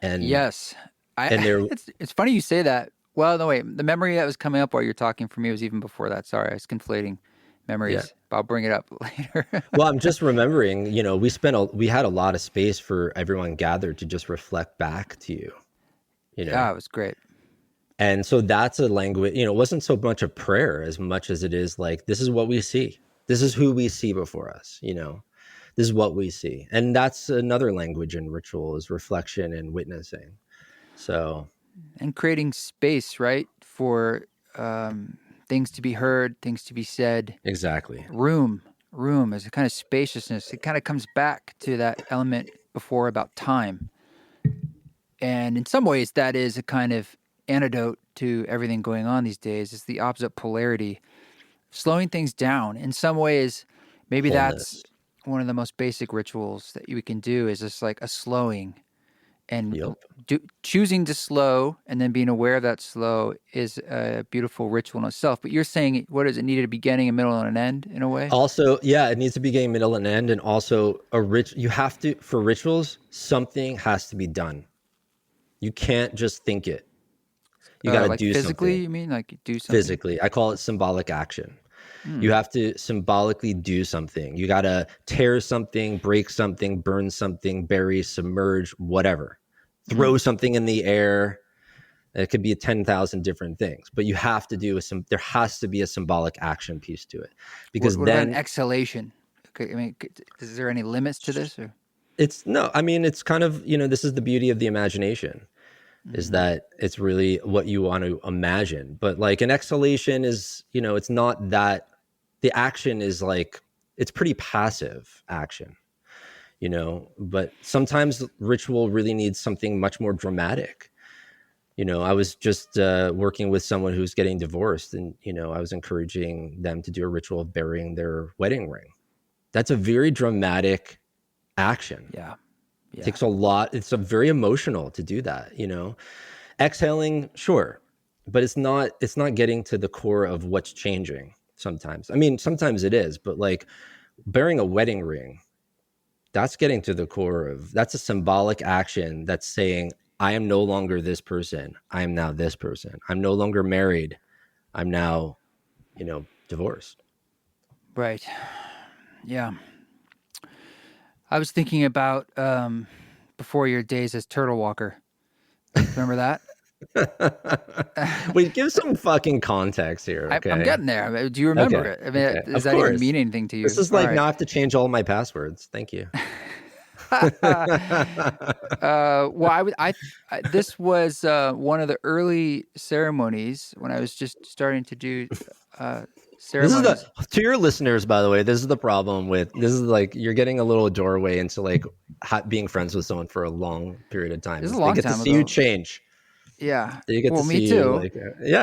And yes, and there it's funny you say that. Well, no, wait. The memory that was coming up while you're talking for me was even before that. Sorry, I was conflating memories. But I'll bring it up later. Well, I'm just remembering, we had a lot of space for everyone gathered to just reflect back to you. Yeah, it was great. And so that's a language, it wasn't so much a prayer as much as it is like, this is what we see. This is who we see before us, this is what we see. And that's another language in ritual, is reflection and witnessing. So. And creating space, right? For things to be heard, things to be said. Exactly. Room is a kind of spaciousness. It kind of comes back to that element before about time. And in some ways, that is a kind of antidote to everything going on these days. It's the opposite polarity, slowing things down. In some ways, maybe Wholeness. that's one of the most basic rituals that we can do, is just like a slowing. And choosing to slow and then being aware of that slow is a beautiful ritual in itself. But you're saying, what is it? Needed a beginning, a middle, and an end in a way? Also, yeah, it needs to be beginning, middle, and end. And also you have to, for rituals, something has to be done. You can't just think it. You got to like do physically, something. You mean like do something? Physically. I call it symbolic action. You have to symbolically do something. You got to tear something, break something, burn something, bury, submerge, whatever. Throw something in the air. It could be 10,000 different things, but you have to do there has to be a symbolic action piece to it, because What about then an exhalation? Okay, I mean, is there any limits to this? Or? it's kind of, this is the beauty of the imagination, is that it's really what you want to imagine. But like an exhalation is, it's not that. The action is like, it's pretty passive action, but sometimes ritual really needs something much more dramatic. I was just working with someone who's getting divorced, and I was encouraging them to do a ritual of burying their wedding ring. That's a very dramatic action. Yeah. It takes a lot. It's a very emotional to do that. Exhaling, sure, but it's not getting to the core of what's changing. Sometimes, I mean, sometimes it is, but like burying a wedding ring, that's getting to the core of, that's a symbolic action that's saying, I am no longer this person. I am now this person. I'm no longer married. I'm now, divorced. Right. Yeah. I was thinking about before your days as Turtle Walker. Remember that? Wait, give some fucking context here, okay? I'm getting there. Do you remember Okay. it? I mean, Okay. does that even mean anything to you? This is like, now I have to change all my passwords. Thank you. Well, this was one of the early ceremonies when I was just starting to do ceremonies. To your listeners, by the way, this is the problem with this is like, you're getting a little doorway into like being friends with someone for a long period of time. This is a long they get time to see ago. you change. Yeah. You get to see me too. you like,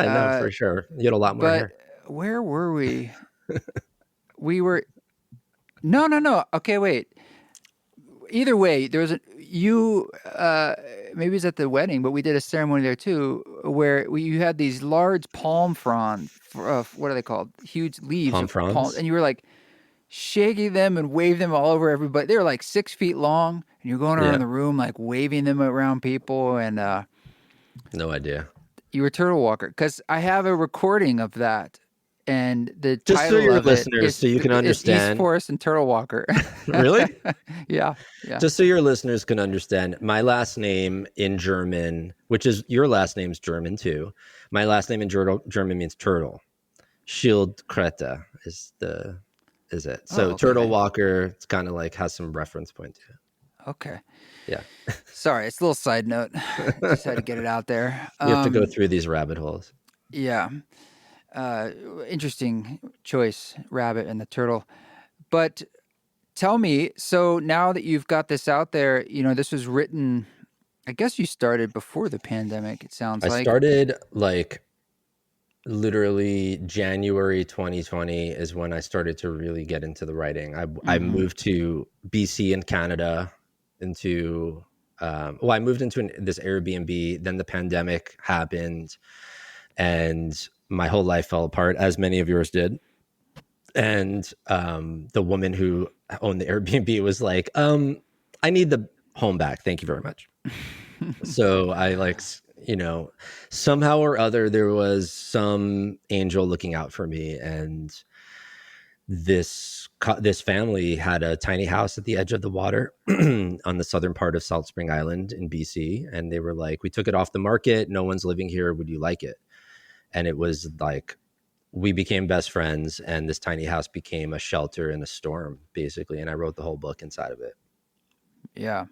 no, for sure. You had a lot more hair. Where were we? We were. No. Okay, wait. Either way, there was maybe it was at the wedding, but we did a ceremony there too, where you had these large palm frond, what are they called? Huge leaves. Palm fronds? And you were like shaking them and waving them all over everybody. They were like 6 feet long, and you're going around the room like waving them around people, and no idea. You were Turtle Walker, because I have a recording of that. And the just title so your of listeners, it is, so you can understand. East Forest and Turtle Walker. Really? Yeah. Just so your listeners can understand, my last name in German, which is your last name's German too. My last name in German means turtle. Schildkret is it. So okay. Turtle Walker, it's kind of like has some reference point to it. Okay. Yeah. Sorry, it's a little side note. Just had to get it out there. You have to go through these rabbit holes. Yeah. Interesting choice, rabbit and the turtle. But tell me, so now that you've got this out there, this was written, I guess you started before the pandemic, it sounds like. I started like literally January 2020 is when I started to really get into the writing. I moved to BC in Canada into, I moved into this Airbnb, then the pandemic happened, and my whole life fell apart, as many of yours did. And the woman who owned the Airbnb was like, I need the home back. Thank you very much. So I somehow or other, there was some angel looking out for me. And this family had a tiny house at the edge of the water on the southern part of Salt Spring Island in BC. And they were like, we took it off the market. No one's living here. Would you like it? And it was like, we became best friends, and this tiny house became a shelter in a storm, basically. And I wrote the whole book inside of it. Yeah.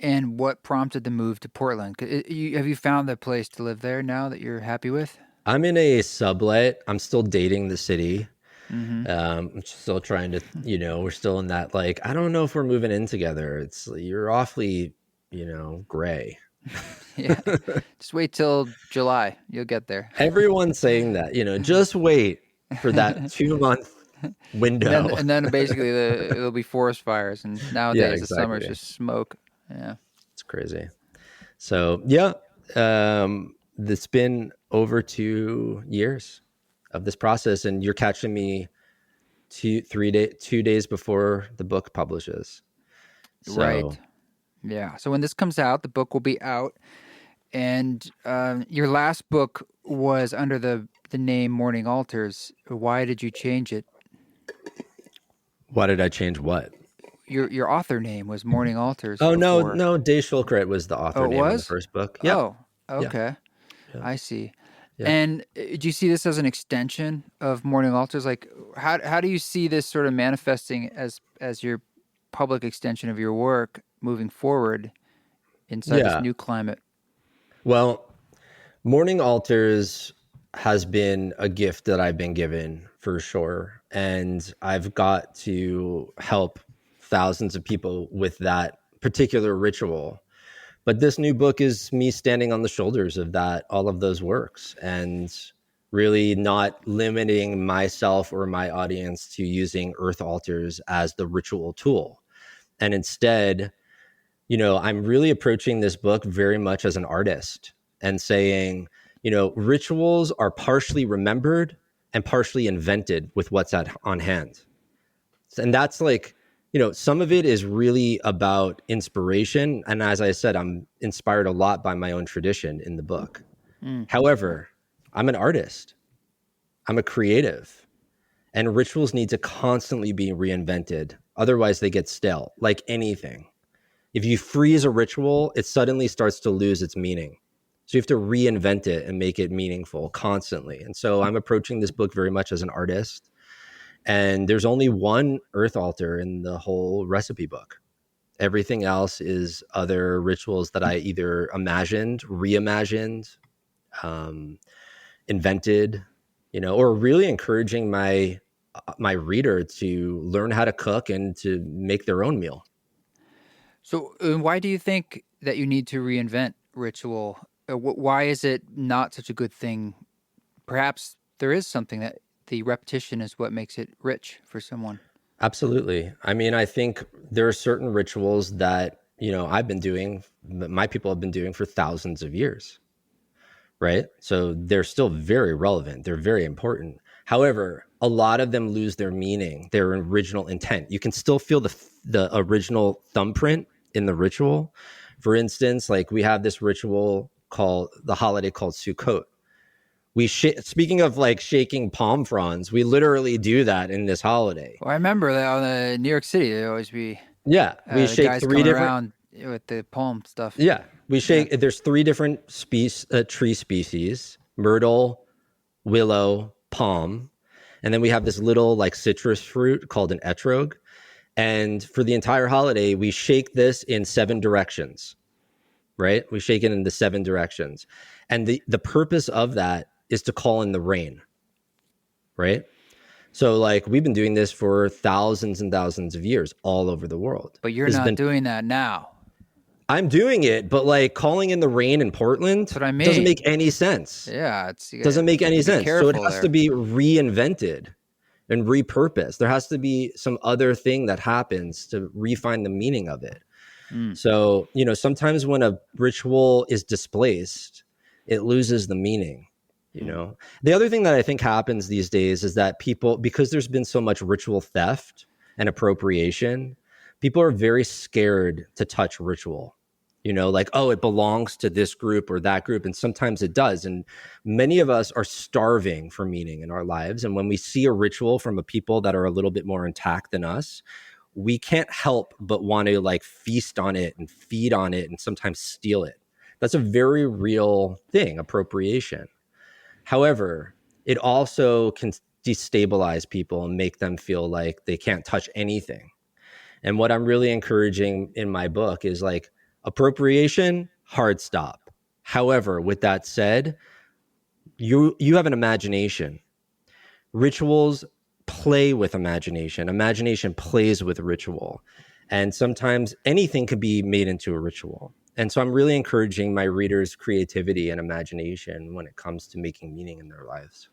And what prompted the move to Portland? Have you found a place to live there now that you're happy with? I'm in a sublet. I'm still dating the city. Mm-hmm. I'm still trying to, we're still in that, like, I don't know if we're moving in together. You're awfully, gray. Yeah. Just wait till July. You'll get there. Everyone's saying that, just wait for that 2-month window. And then basically it'll be forest fires. And nowadays the summer's just smoke. Yeah. It's crazy. So, yeah, it's been over 2 years of this process, and you're catching me 2 days before the book publishes. So, right. Yeah. So when this comes out, the book will be out. And your last book was under the name Morning Altars. Why did you change it? Why did I change what? Your author name was Morning Altars. Oh, before. No. Schildkret was the author name in the first book. Yep. Oh, okay. Yeah. I see. Yeah. And do you see this as an extension of morning altars? Like, how do you see this sort of manifesting as your public extension of your work moving forward inside this Yeah. new climate? Well, morning altars has been a gift that I've been given for sure. And I've got to help thousands of people with that particular ritual. But this new book is me standing on the shoulders of that, all of those works, and really not limiting myself or my audience to using earth altars as the ritual tool. And instead, I'm really approaching this book very much as an artist and saying, rituals are partially remembered and partially invented with what's on hand. And that's like, some of it is really about inspiration. And as I said, I'm inspired a lot by my own tradition in the book. Mm. However, I'm an artist, I'm a creative, and rituals need to constantly be reinvented. Otherwise, they get stale, like anything. If you freeze a ritual, it suddenly starts to lose its meaning. So you have to reinvent it and make it meaningful constantly. And so I'm approaching this book very much as an artist. And there's only one earth altar in the whole recipe book. Everything else is other rituals that I either imagined, reimagined, um, invented, or really encouraging my reader to learn how to cook and to make their own meal. So, why do you think that you need to reinvent ritual? Why is it not such a good thing? Perhaps there is something that the repetition is what makes it rich for someone. Absolutely. I mean, I think there are certain rituals that, I've been doing, that my people have been doing for thousands of years, right? So they're still very relevant. They're very important. However, a lot of them lose their meaning, their original intent. You can still feel the original thumbprint in the ritual. For instance, like we have this ritual called the holiday called Sukkot. Speaking of like shaking palm fronds, we literally do that in this holiday. Well, I remember that on the New York City, there always be Yeah, we the shake guys three coming different. around with the palm stuff. Yeah, we Yeah. shake. There's three different tree species: myrtle, willow, palm, and then we have this little like citrus fruit called an etrog. And for the entire holiday, we shake this in 7 directions. Right? We shake it in the 7 directions, and the purpose of that is to call in the rain. Right? So like we've been doing this for thousands and thousands of years all over the world. But you're This has not been doing that now. I'm doing it, but like calling in the rain in Portland That's what I doesn't mean. make any sense. Yeah, Doesn't make any be sense. So it careful has to there. be reinvented and repurposed. There has to be some other thing that happens to refine the meaning of it. Mm. So, sometimes when a ritual is displaced, it loses the meaning. The other thing that I think happens these days is that people, because there's been so much ritual theft and appropriation, people are very scared to touch ritual. Like, oh, it belongs to this group or that group. And sometimes it does. And many of us are starving for meaning in our lives. And when we see a ritual from a people that are a little bit more intact than us, we can't help but want to like feast on it and feed on it and sometimes steal it. That's a very real thing, appropriation. However, it also can destabilize people and make them feel like they can't touch anything. And what I'm really encouraging in my book is like appropriation, hard stop. However, with that said, you have an imagination. Rituals play with imagination. Imagination plays with ritual. And sometimes anything could be made into a ritual. And so I'm really encouraging my readers' creativity and imagination when it comes to making meaning in their lives.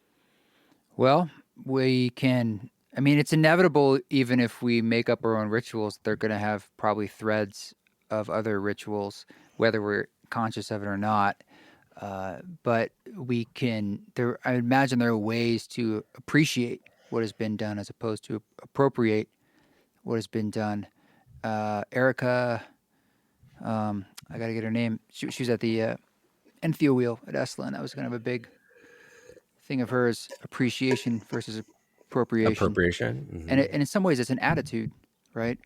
Well, we can. I mean, it's inevitable, even if we make up our own rituals, they're going to have probably threads of other rituals, whether we're conscious of it or not. But we can. I imagine there are ways to appreciate what has been done as opposed to appropriate what has been done. Erica, I got to get her name. She was at the Entheo wheel at Esalen. That was kind of a big thing of hers: appreciation versus appropriation. Appropriation. And Mm-hmm. in some ways, it's an attitude, right?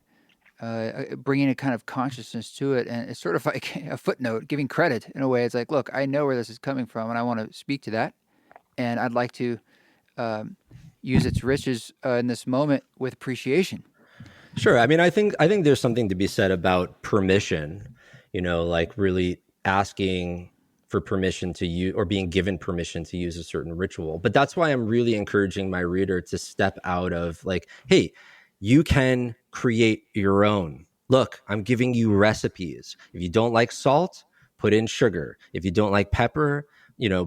bringing a kind of consciousness to it, and it's sort of like a footnote, giving credit in a way. It's like, look, I know where this is coming from, and I want to speak to that, and I'd like to um, use its riches in this moment with appreciation. Sure. I mean, I think there's something to be said about permission, like really asking for permission to use or being given permission to use a certain ritual. But that's why I'm really encouraging my reader to step out of like, hey, you can create your own. Look, I'm giving you recipes. If you don't like salt, put in sugar. If you don't like pepper,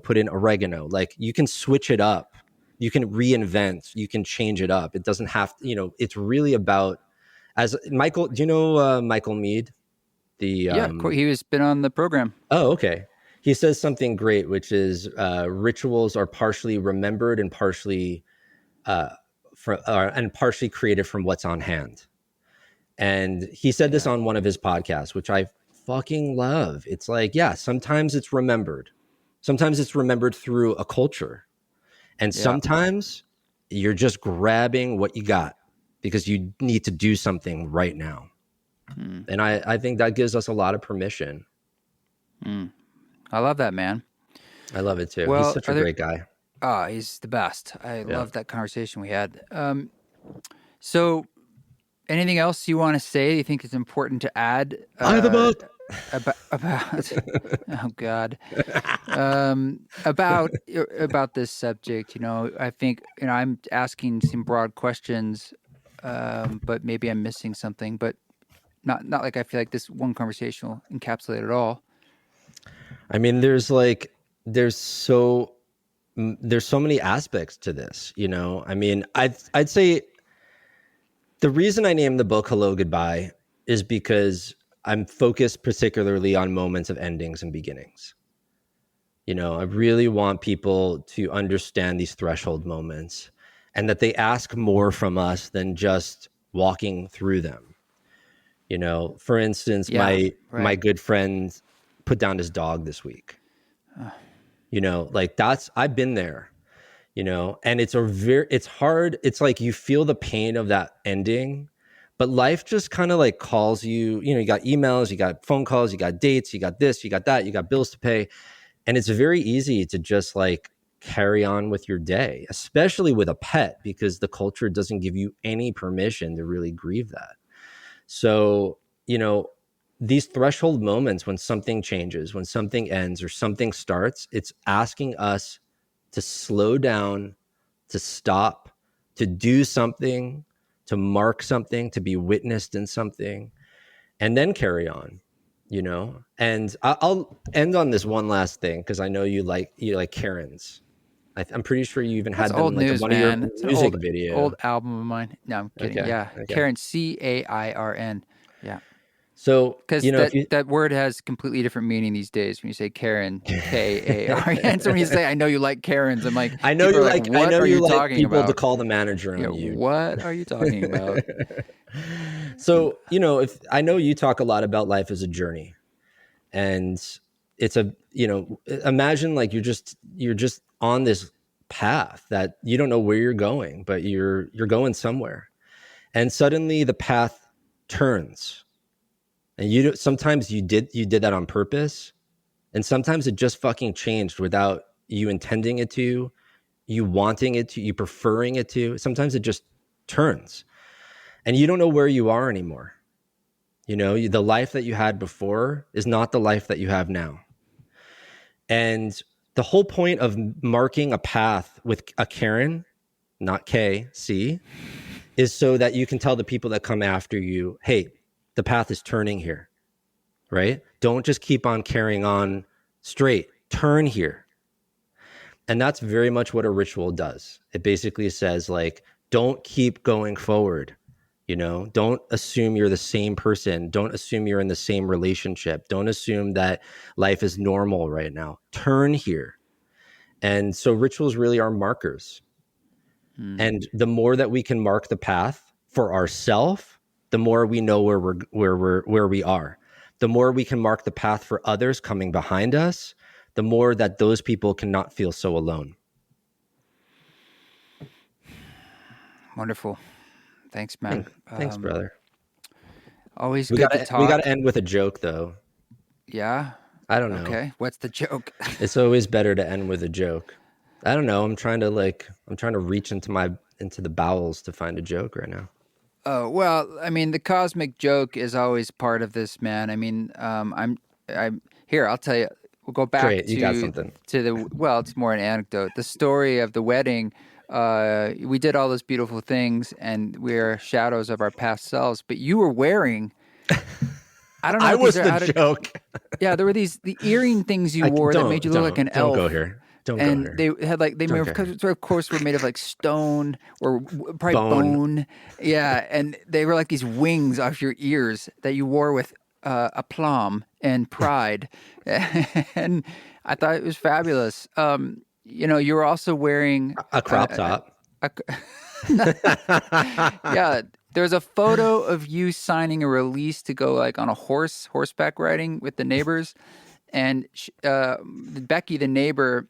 put in oregano. Like you can switch it up. You can reinvent, you can change it up. It doesn't have to, it's really about as Michael, do you know Michael Mead? The Yeah, he was been on the program. Oh, okay. He says something great, which is rituals are partially remembered and partially and partially created from what's on hand. And he said this Yeah, on one of his podcasts, which I fucking love. It's like, yeah, sometimes it's remembered. Sometimes it's remembered through a culture. And yeah. sometimes you're just grabbing what you got because you need to do something right now. Hmm. And I think that gives us a lot of permission. Hmm. I love that, man. I love it too. He's Well, such a great guy. he's the best. I Yeah. love that conversation we had. So, anything else you want to say? You think it's important to add Buy the book. about? Oh God, about this subject. I think I'm asking some broad questions, but maybe I'm missing something. But not like I feel like this one conversation will encapsulate it all. I mean, there's so there's so many aspects to this, I mean, I'd say the reason I named the book Hello Goodbye is because I'm focused particularly on moments of endings and beginnings. I really want people to understand these threshold moments and that they ask more from us than just walking through them. For instance, Yeah, my right. good friend put down his dog this week. Like I've been there, and it's hard. It's like you feel the pain of that ending, but life just kind of like calls you, you got emails, you got phone calls, you got dates, you got this, you got that, you got bills to pay. And it's very easy to just like carry on with your day, especially with a pet, because the culture doesn't give you any permission to really grieve that. So, these threshold moments when something changes, when something ends or something starts, it's asking us to slow down, to stop, to do something, to mark something, to be witnessed in something, and then carry on. And I'll end on this one last thing because I know you like Karens. I'm pretty sure you even That's had them in old like news, one of your man. It's an music old video. album of mine. No, I'm kidding. Okay, Yeah, okay. Karen, Cairn. Yeah, So because if you that word has completely different meaning these days. When you say Karen, Karn, so when you say I know you like Karens, I'm like, I know people are you like, like I what know are you you like talking people to about? call the manager on you. What are you talking about? So, if I know you talk a lot about life as a journey, and it's imagine like you're just on this path that you don't know where you're going, but you're going somewhere. And suddenly the path turns. And sometimes you did that on purpose, and sometimes it just fucking changed without you intending it to, you wanting it to, you preferring it to. Sometimes it just turns and you don't know where you are anymore. The life that you had before is not the life that you have now. And the whole point of marking a path with a Karen, not K, C, is so that you can tell the people that come after you, hey, the path is turning here, right? Don't just keep on carrying on straight. Turn here. And that's very much what a ritual does. It basically says, like, don't keep going forward. Don't assume you're the same person. Don't assume you're in the same relationship. Don't assume that life is normal right now. Turn here. And so rituals really are markers. Hmm. And the more that we can mark the path for ourselves, the more we know where we are. The more we can mark the path for others coming behind us, the more that those people cannot feel so alone. Wonderful. Thanks, man. Thanks, brother. Always We good to gotta we talk. gotta end with a joke though. Yeah. I don't know. Okay. What's the joke? It's always better to end with a joke. I don't know. I'm trying to reach into the bowels to find a joke right now. Oh, well, I mean, the cosmic joke is always part of this, man. I mean, I'm here. I'll tell you. We'll go back Great, you got something. to the. Well, it's more an anecdote. The story of the wedding. We did all those beautiful things, and we're shadows of our past selves. But you were wearing. I don't know. I What was these are the out of, joke. Yeah, there were the earring things you wore that made you look like an don't elf. go here. Don't go And here. they had like they Don't made, go here. of course were made of like stone or probably Bone. bone. Yeah, and they were like these wings off your ears that you wore with aplomb and pride, and I thought it was fabulous. You were also wearing A crop top. a yeah. There's a photo of you signing a release to go like on a horseback riding with the neighbors, and Becky, the neighbor,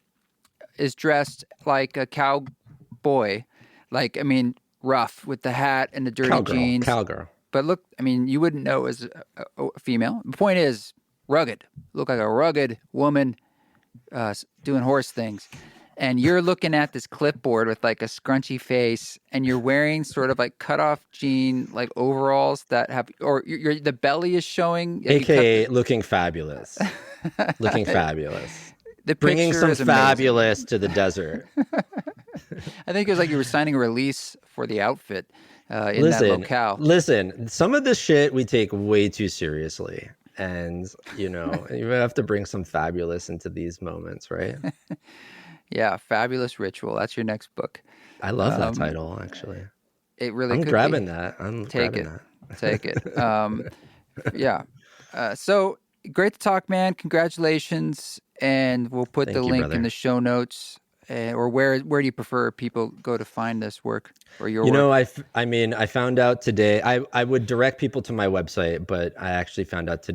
is dressed like a cowboy, like, I mean, rough with the hat and the dirty jeans. Cowgirl. But look, I mean, you wouldn't know as a female. The point is, rugged. Look like a rugged woman doing horse things. And you're looking at this clipboard with like a scrunchy face, and you're wearing sort of like cutoff jean, like overalls that have, or the belly is showing. AKA looking fabulous. Looking fabulous. The Bringing picture some is amazing. fabulous to the desert. I think it was like you were signing a release for the outfit in that locale. Listen, some of this shit we take way too seriously. And, you have to bring some fabulous into these moments, right? Yeah, Fabulous Ritual. That's your next book. I love that title, actually. It really I'm could grabbing be. that. Take it. Yeah. So great to talk, man. Congratulations. And we'll put Thank the you, link brother. in the show notes. Or where do you prefer people go to find this work or your work? I found out today, I would direct people to my website, but I actually found out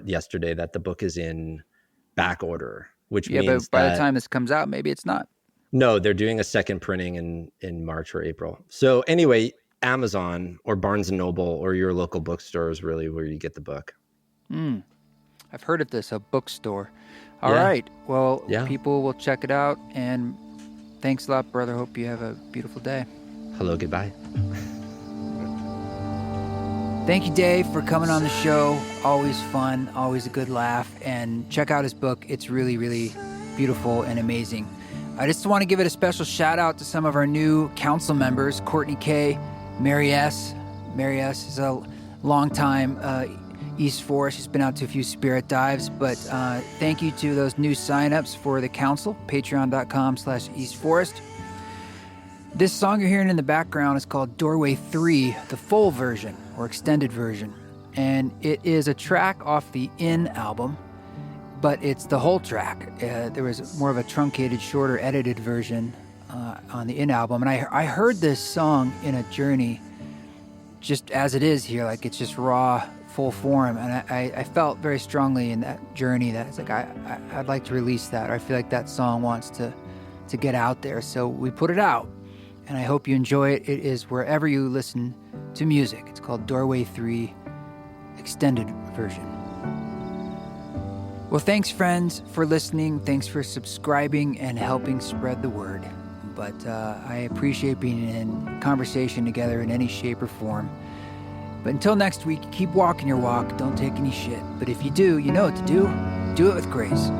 yesterday that the book is in back order, which means but by the time this comes out, maybe it's not. No, they're doing a second printing in March or April. So anyway, Amazon or Barnes and Noble or your local bookstore is really where you get the book. I've heard of this, a bookstore. All right. Well, people will check it out. And thanks a lot, brother. Hope you have a beautiful day. Hello, goodbye. Thank you, Dave, for coming on the show. Always fun, always a good laugh. And check out his book. It's really, really beautiful and amazing. I just want to give it a special shout out to some of our new council members, Courtney K, Mary S. Mary S is a long-time East Forest. She's been out to a few spirit dives, but thank you to those new signups for the council, patreon.com/eastforest. This song you're hearing in the background is called Doorway 3, the full version or extended version. And it is a track off the In album, but it's the whole track. There was more of a truncated, shorter, edited version on the In album. And I heard this song in a journey just as it is here, like it's just raw, full form. And I felt very strongly in that journey that it's like I'd like to release that. Or I feel like that song wants to get out there. So we put it out. And I hope you enjoy it. It is wherever you listen to music. It's called Doorway 3 Extended Version. Well, thanks, friends, for listening. Thanks for subscribing and helping spread the word. But I appreciate being in conversation together in any shape or form. But until next week, keep walking your walk. Don't take any shit. But if you do, you know what to do. Do it with grace.